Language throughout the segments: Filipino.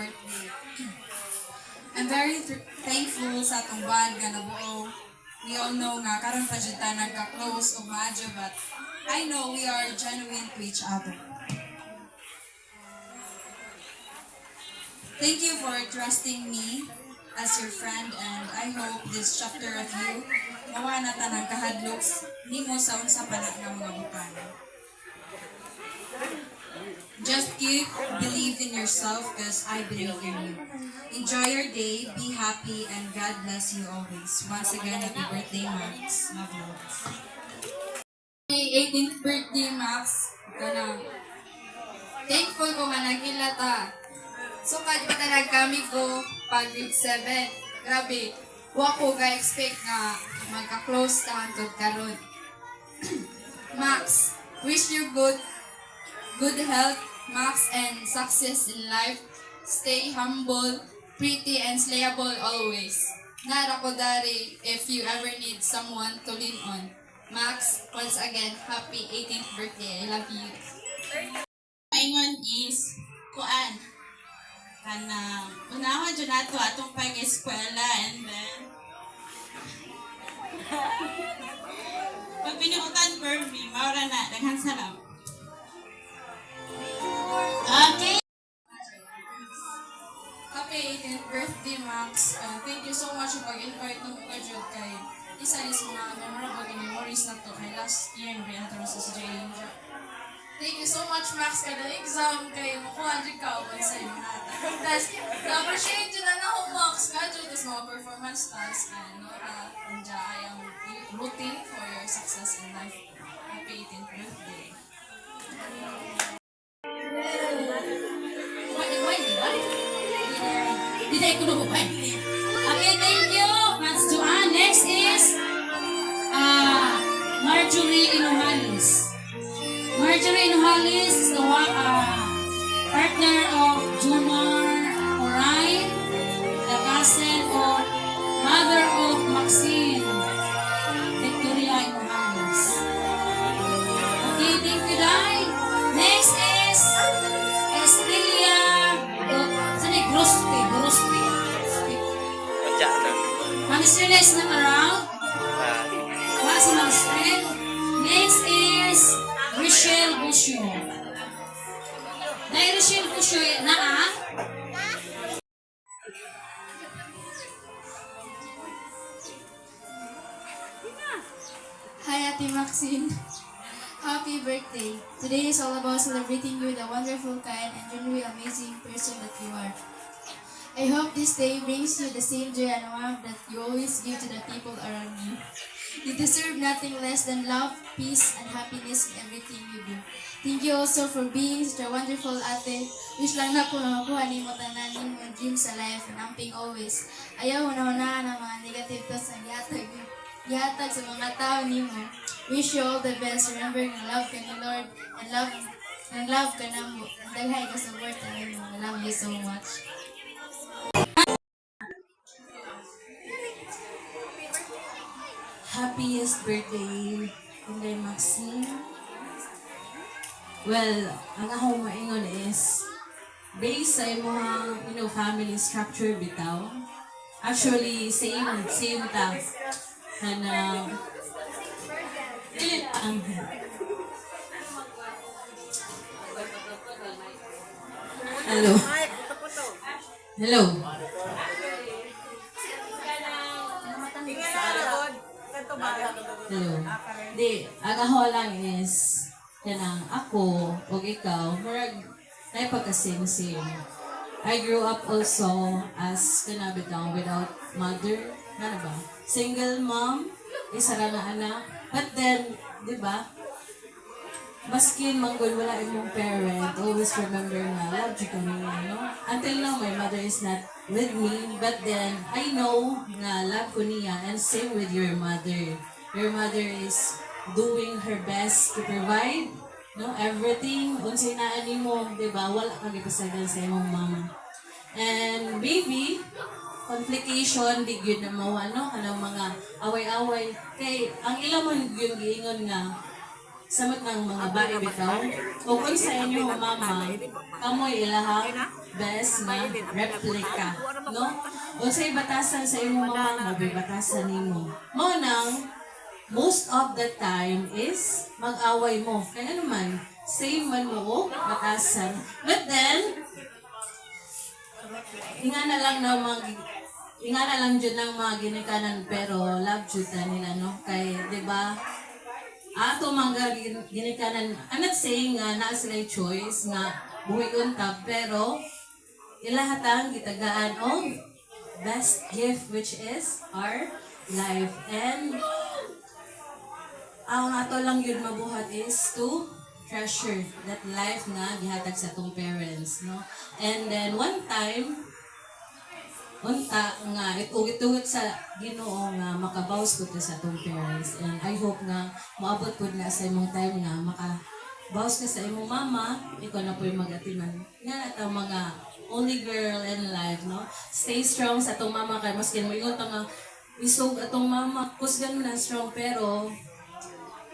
birthday. I'm very thankful sa atong band nga nabuo. We all know nga karon pa jud ta nagka-close og maadyo, but I know we are genuine to each other. Thank you for trusting me as your friend, and I hope this chapter of you mawa na ta nagkahadloks nimo sa unsa pa na nga mga butang. Just keep believe in yourself because I believe in you. Enjoy your day, be happy, and God bless you always. Once again, happy birthday, Max. Love you. May 18th birthday, Max. Kana. Thankful ko nga nagilata. So, kahit pa talag kami ko pag grade 7. Grabe. Wa ko ga-expect na magka-close ta hangtod karon. Max, wish you good health, Max, and success in life. Stay humble, pretty, and slayable always. Nara ko dari if you ever need someone to lean on. Max, once again, happy 18th birthday. I love you. Maingon is, kuan, kana, unahon dyan nato atong pag-eskwela, and then, pag pinukutan for me, maura na, daghang salam. Okay. Happy 18th birthday, Max. Thank you so much for pag-invite ng mga jud kay isa is mga memorable memories na to kay last year na pinatapos sa JM. Thank you so much, Max, kada exam kay makuha din ka o sa iyo mga tapos na-appreciate yun na ako, Max, nga dyan tapos mga performance tasks and nandiyan ay ang routine for your success in life. Happy 18th birthday. Okay, thank you, Mas Joanne. Next is, Marjorie Inohalis. Marjorie Inohalis is the partner of Jumar Oray, the cousin of mother of Maxine, Victoria Inohalis. Okay, thank you, Dai. Next is Estelia Grospe. Ma'am Estrella is not around. Wala si Ma'am Estrella. Next is Rochelle Busio. Dahil Rochelle Busio na Hi, Ate Maxine. Happy birthday. Today is all about celebrating you, the wonderful, kind, and genuinely amazing person that you are. I hope this day brings you the same joy and warmth that you always give to the people around you. You deserve nothing less than love, peace, and happiness in everything you do. Thank you also for being such a wonderful ate. Wish lang na po na makuha ni mo tanan ni mo dream sa life and amping always. Ayaw na ng mga negative thoughts na yatag sa mga tao ni mo. Wish you all the best. Remember na love ka ni Lord and love ka na mo. And daghay ka sa worth na mo. I love you so much. happiest birthday, Inday Maxine. Well, ang akong maingon is, based sa imong family structure bitaw. Actually, same ta. Na Hello. Hello. Hello. Di, ang ako lang is, kanang ako, o ikaw, murag, na pagka-same-same. I grew up also as kanabitaw without mother, ano ba? Single mom, isa lang na anak. But then, di ba? Maskin manggol wala imong parent, always remember na love you kami, no? Until now, my mother is not with me, but then I know na love ko niya, and same with your mother. Your mother is doing her best to provide, no, everything. Unsay naan nimo, di ba? Wala kang ipasagan sa imong mama. And maybe complication, di gyud na mawa, no? Kanang mga away-away. Kay ang ilang man yung giingon nga, samot ng mga bae bitaw. O kung sa inyo mama, kamoy ilaha, best na replica, no? O sa batasan sa imong mama, mabibatasan nimo. Mo nang most of the time is mag-away mo. Kaya naman, same man mo o batasan. But then, ingana lang na ingana lang dyan ng mga ginikanan pero love jud ta nila, no? Kay, di ba, ato mga ginikanan, I'm not saying nga na sila choice nga buhi unta, pero ilahatang gitagaan o best gift which is our life. And ang ato lang yun mabuhat is to treasure that life nga gihatag sa atong parents, no? And then one time, unta nga itugot sa Ginoo nga makabaws ko sa atong parents, and I hope nga maabot pud na sa imong time nga makabaws ka sa imong mama, ikaw na po yung mag-atiman nga atong mga only girl in life, no? Stay strong sa atong mama kay maskin mo ingon ta nga isog atong mama kusgan mo na strong, pero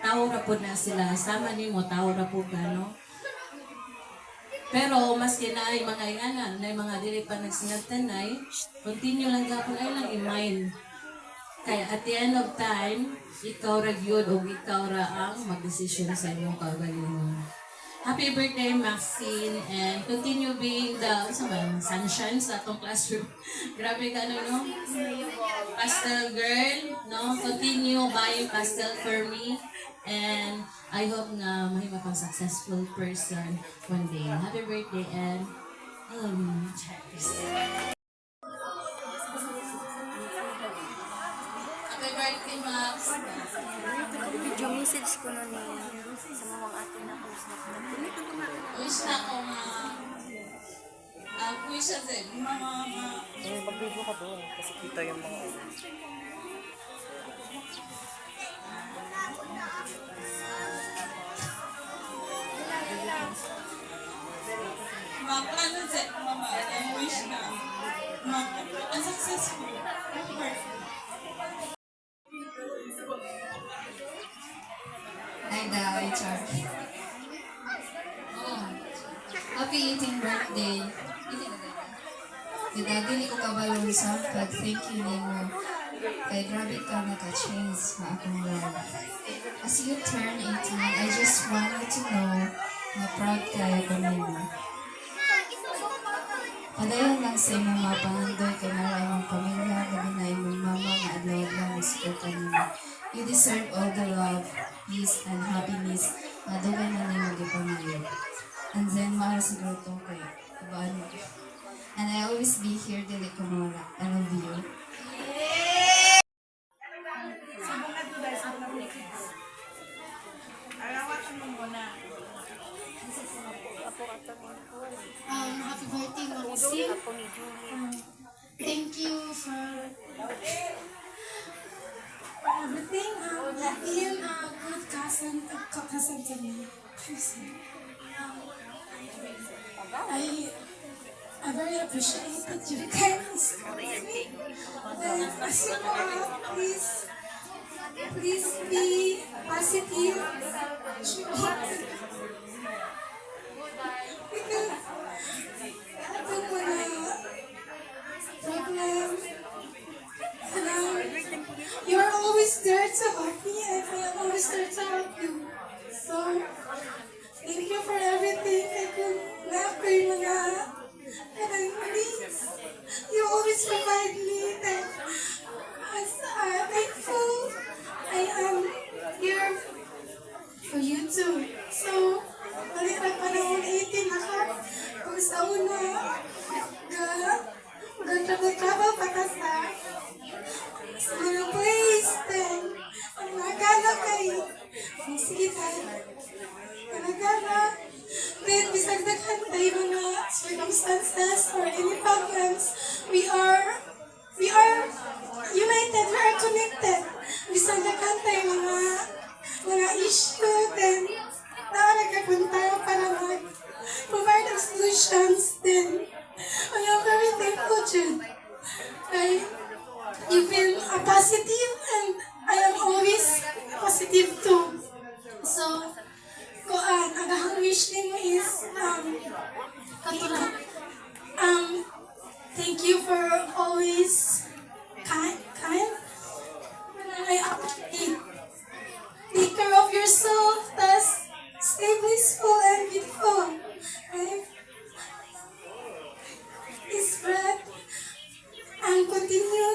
tao ra pud na sila sama nimo, tao ra pud ka, no? Pero maski na ay mga inganan, na mga dili pa nagsinagtanay, continue lang gapon ay lang i-mind. Kaya at the end of time, ikaw ra gyud o ikaw ra ang magdesisyon sa imong kaugalingon. Happy birthday, Maxine, and continue being the sunshine sa atong classroom. Grabe ka no? Pastel girl, no? Continue buying pastel for me. And I hope na mahima kang successful person one day. Happy birthday and cheers. Happy birthday, Max. Video message ko na ni sa mga atin na post na Wish na ako wish na din. Mag-video ka doon kasi kita yung mga Plano din, mama. And wish na. Ang successful. Perfect. Ay, daw, Char. Oh. Happy 18th birthday. Dili ko kabalon sa pag-thank you nimo. Kay grabe ka naka-change sa akong life. As you turn 18, I just want you to know na proud kayo ko nimo. Padayon lang sa imong mapangandoy kay naray mong pamilya, gabi na imong mama nga adlaw-adlaw mo sa kanimo. You deserve all the love, peace, and happiness na dugay na nimo gipangayo. And then, mahal siguro to kay kabaan mo. And I always be here, dili ko mawala. I love you. Happy birthday, Maxine. ako ni Julie. Thank you for everything. Being a good cousin to me. I very appreciated you guys. And as you know, please be positive. Because itong mga problem, you're always there to help me and I'm always there to help you. So, thank you for everything. Thank you na kay mga needs. You always provide me and as thankful I am here for you too. So, balik na panahon 18 ako. Kung sa una, travel pa sa mga place, then, ang nagana kay, sige tayo, nagana, then, bisag naghantay mga circumstances or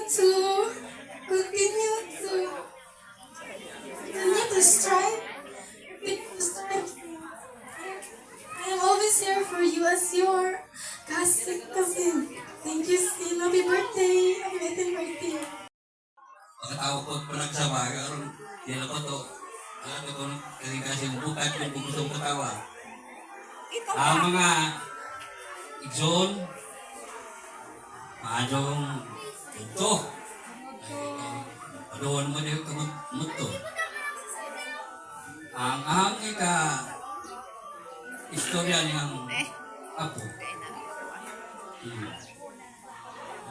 continue to strive. I am always here for you as your cousin. Thank you, Sin. Happy birthday. Happy 18th birthday. Pagkatawag ko panagsama, karon yan ako to. Ano ko kasi bukat kung gusto kong katawa. Ang mga igsoon, maadong ito. Adoon mo niyo kamot to. Ang ika istorya niyang apo.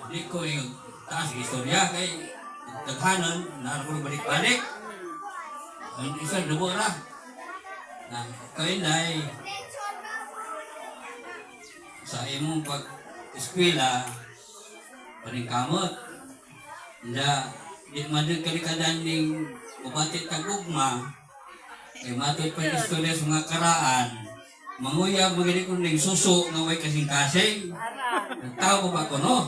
Hindi ko yung taas istorya kay taghanan, naroon balik-balik. Ang isa dugo na. Kain ay sa imong pag-eskwela, paningkamot. Di madod kalikadan ng ubatit tagugma, kay matod pa yung istorya sa mga karaan, manguyab magiging kong ning suso nga way kasing-kasing. Tao ko ba ko, no?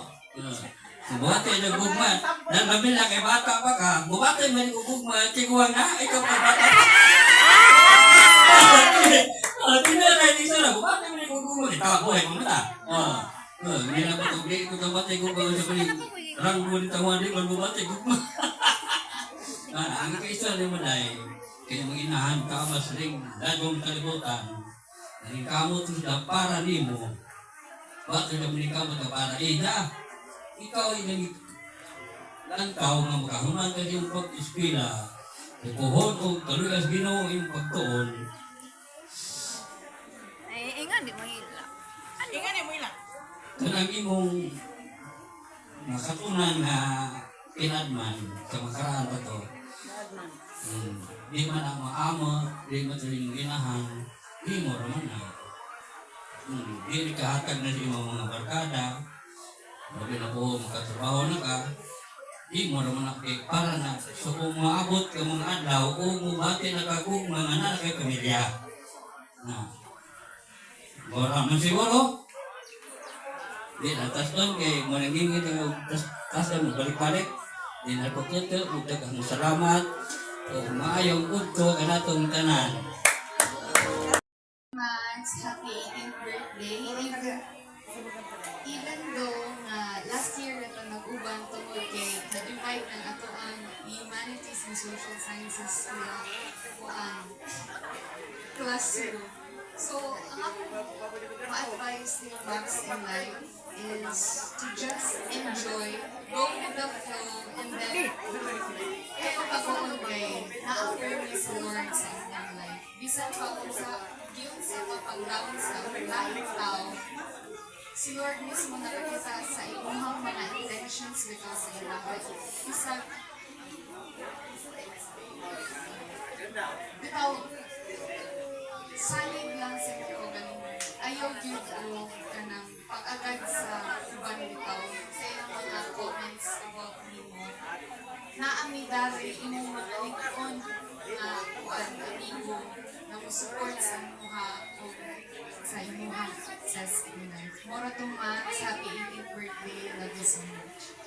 Buhatay na gugma. Nabil na kay bata pa ka. Buhatay man yung gugma. Tiguang na. Ikaw pa bata pa. Tinalay din sana. Buhatay man yung gugma. Itawa ko ay mamata. Hindi na ba ito. Ito ka batay gugma. Sa piling. Rang mo rin tawa rin. Kung buhatay gugma. Ang kaisa naman ay kaya mga inahan ka mas ring dadong kalibutan. Ang kamot sila para ni mo. Bakit na manikamot na para ida? Ikaw ay lantaw nga makahuman ka yung pag-ispila. Puhod o kaluyas Ginoo yung pagtuon. Nga, di mo hila. Kanang imong nakatunan nga pinadman sa makaraan pa to. Di man ang maama, di man rin ginahan, di mo raman na. Di kahatag na sa imong mga barkada. Sabi na po, makatrabaho na ka, di mo naman para na. So kung maabot ka mga adlaw, kung mubati na ka kung mga anak kay pamilya. Wala man siguro. Di natas doon kay manangingin yung tas na balik-balik. Di na pagkita, magdagang salamat. Kung maayong udto ka na itong tanan. Max, happy 18th birthday. Even though last year na ito nag-uban tungkol kay na-divide ng ato ang humanities and social sciences classroom. So, ang akong ma-advise ni Max in life is to just enjoy, go with the flow, and then kayo pag-uon kay na-affirm ni sa Lord sa inyong life. Bisan pa kung sa yun sa pag-down sa laing tao, si Lord mismo nakakita sa inyong mga intentions because sa inyong life. Isang bitaw, salig lang sa inyo galing. Ayaw yun ko ka ng pag-agad sa uban bitaw sa inyong mga comments about mo. Naamidari imong mga likon na kuan amigo na support sa inyong sa inyong success in life. Moro to Max, happy 18th birthday. Love you so much.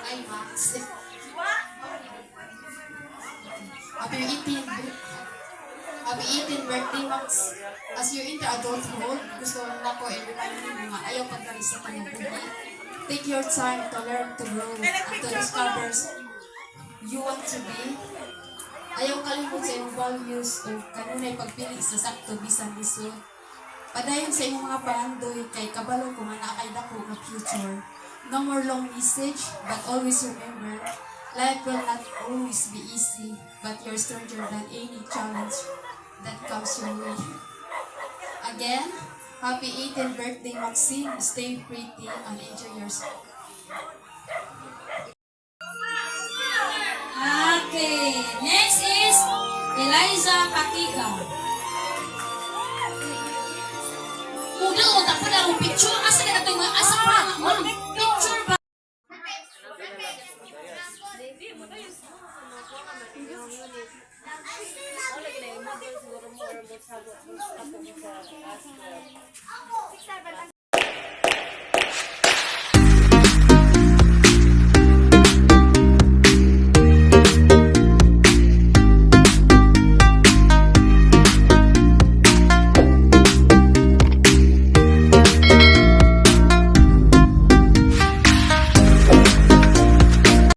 Ay, Max. Happy 18th birthday, Max. As you enter adulthood, gusto na ko i-remind mo mga ayaw pagkalis sa kanyang buhay. Take your time to learn, to grow, and to discover you want to be. Ayaw kalimot sa iyong values o kanunay pagpili sa sakto bisan lisod. Padayon sa iyong mga paandoy kay kabalo kung kay dako na future. No more long message, but always remember, life will not always be easy, but you're stronger than any challenge that comes your way. Again, happy 18th birthday, Maxine. Stay pretty and enjoy yourself. Okay, next is Eliza Patika. Muda o tapos na akong picture. Asa na ito mga asa pa? Picture ba? Siguro more about sa